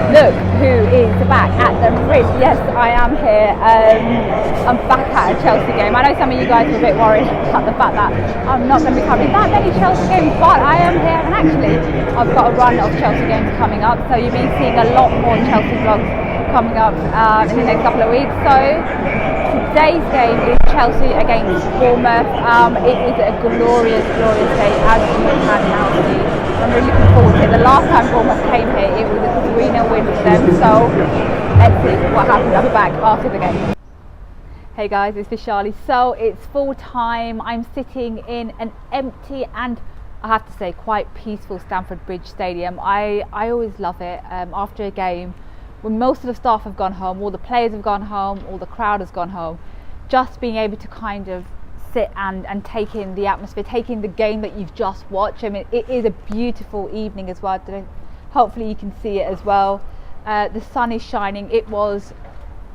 Look who is back at the Bridge. Yes, I am here. I'm back at a Chelsea game. I know some of you guys were a bit worried about the fact that I'm not going to be covering that many Chelsea games, but I am here, and actually I've got a run of Chelsea games coming up, so you'll be seeing a lot more Chelsea vlogs coming up in the next couple of weeks. So today's game is Chelsea against Bournemouth. It is a glorious day, as you can now see. I'm really looking forward to it. The last time Bournemouth came here, it was a 3-0 win for them, so let's see what happens. I'll be back after the game. Hey guys, it's Vishali. So it's full time. I'm sitting in an empty and, I have to say, quite peaceful Stamford Bridge Stadium. I always love it after a game, when most of the staff have gone home, all the players have gone home, all the crowd has gone home, just being able to kind of sit and take in the atmosphere, take in the game that you've just watched. I mean, it is a beautiful evening as well. Hopefully you can see it as well. The sun is shining. It was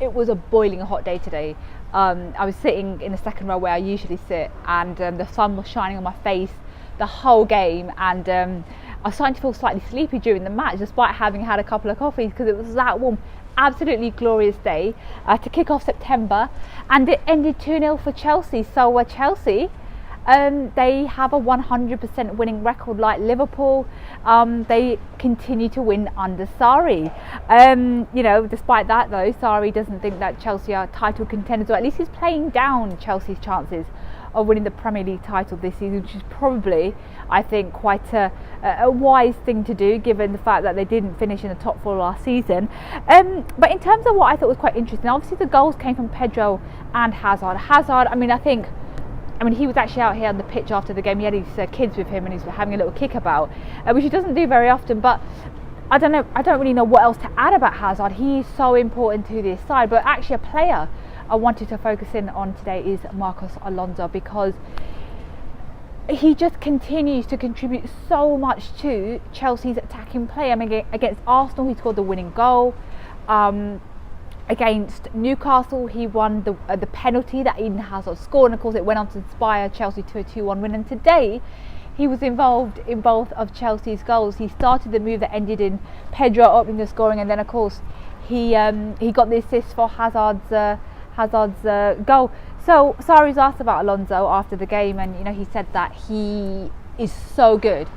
a boiling hot day today. I was sitting in the second row where I usually sit, and the sun was shining on my face the whole game, and I was starting to feel slightly sleepy during the match, despite having had a couple of coffees, because it was that warm. Absolutely glorious day to kick off September, and it ended 2-0 for Chelsea. So Chelsea, they have a 100% winning record like Liverpool. They continue to win under Sarri. Despite that though, Sarri doesn't think that Chelsea are title contenders, or at least he's playing down Chelsea's chances of winning the Premier League title this season, which is probably, I think, quite a wise thing to do, given the fact that they didn't finish in the top 4 last season. But in terms of what I thought was quite interesting, obviously the goals came from Pedro and Hazard. I mean, he was actually out here on the pitch after the game. He had his kids with him, and he's having a little kickabout, which he doesn't do very often. But I don't really know what else to add about Hazard. He is so important to this side. But actually, a player I wanted to focus in on today is Marcos Alonso, because he just continues to contribute so much to Chelsea's attacking play. I mean, against Arsenal, he scored the winning goal. Against Newcastle, he won the penalty that Eden Hazard scored, and of course it went on to inspire Chelsea to a 2-1 win. And today he was involved in both of Chelsea's goals. He started the move that ended in Pedro opening the scoring, and then of course he got the assist for Hazard's goal. So Sarri's asked about Alonso after the game, and he said that he is so good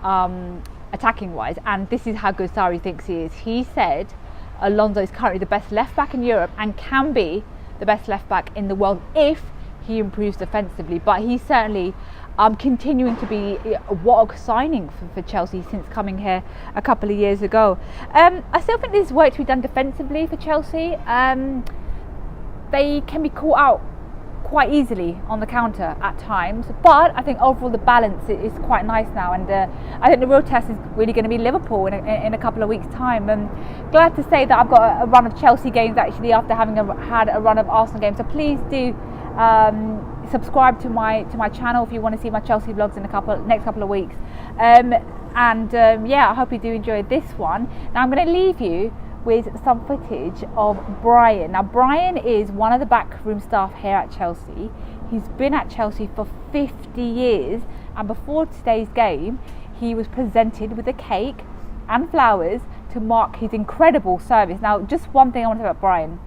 attacking wise, and this is how good Sarri thinks he is. He said Alonso is currently the best left back in Europe and can be the best left back in the world if he improves defensively. But he's certainly continuing to be what a signing for Chelsea since coming here a couple of years ago. I still think there's work to be done defensively for Chelsea. They can be caught out quite easily on the counter at times, but I think overall the balance is quite nice now, and I think the real test is really going to be Liverpool in a couple of weeks' time. Glad to say that I've got a run of Chelsea games actually after having had a run of Arsenal games, so please do subscribe to my channel if you want to see my Chelsea vlogs in next couple of weeks. I hope you do enjoy this one. Now I'm going to leave you with some footage of Brian. Now Brian is one of the backroom staff here at Chelsea. He's been at Chelsea for 50 years, and before today's game he was presented with a cake and flowers to mark his incredible service. Now just one thing I want to say about Brian,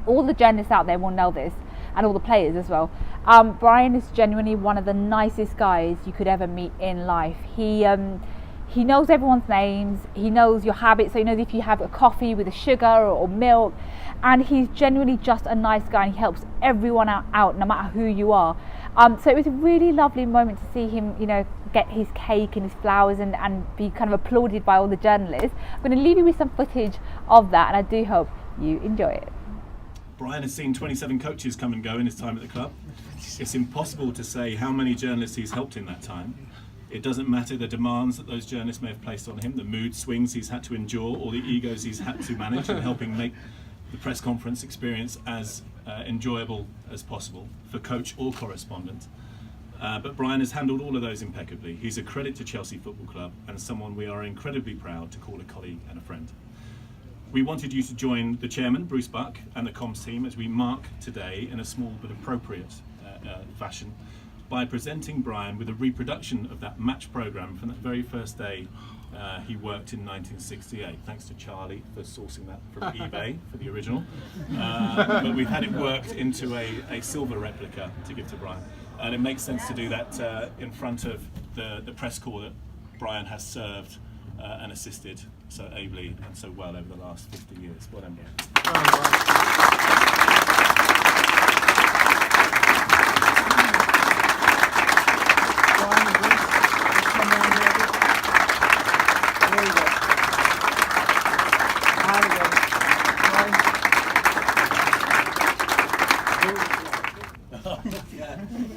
all the journalists out there will know this, and all the players as well. Brian is genuinely one of the nicest guys you could ever meet in life. He knows everyone's names, he knows your habits, so he knows if you have a coffee with a sugar or milk, and he's genuinely just a nice guy, and he helps everyone out no matter who you are. So it was a really lovely moment to see him, get his cake and his flowers and be kind of applauded by all the journalists. I'm going to leave you with some footage of that, and I do hope you enjoy it. Brian has seen 27 coaches come and go in his time at the club. It's impossible to say how many journalists he's helped in that time. It doesn't matter the demands that those journalists may have placed on him, the mood swings he's had to endure, or the egos he's had to manage in helping make the press conference experience as enjoyable as possible for coach or correspondent. But Brian has handled all of those impeccably. He's a credit to Chelsea Football Club and someone we are incredibly proud to call a colleague and a friend. We wanted you to join the chairman, Bruce Buck, and the comms team as we mark today in a small but appropriate fashion by presenting Brian with a reproduction of that match programme from that very first day He worked in 1968, thanks to Charlie for sourcing that from eBay for the original. But we've had it worked into a silver replica to give to Brian. And it makes sense to do that in front of the press corps that Brian has served and assisted so ably and so well over the last 50 years. Well done, Brian.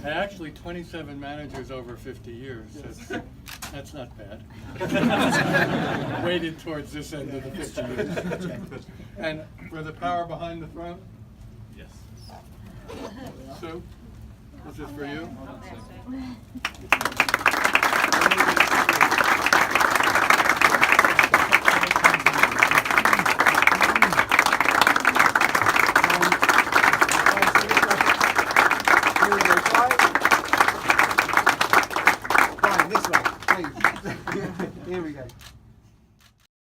Actually, 27 managers over 50 years. That's not bad. Weighted towards this end of the 50 years. And for the power behind the throne? Yes. Sue, this is for you. Brian, this way, please. Here we go.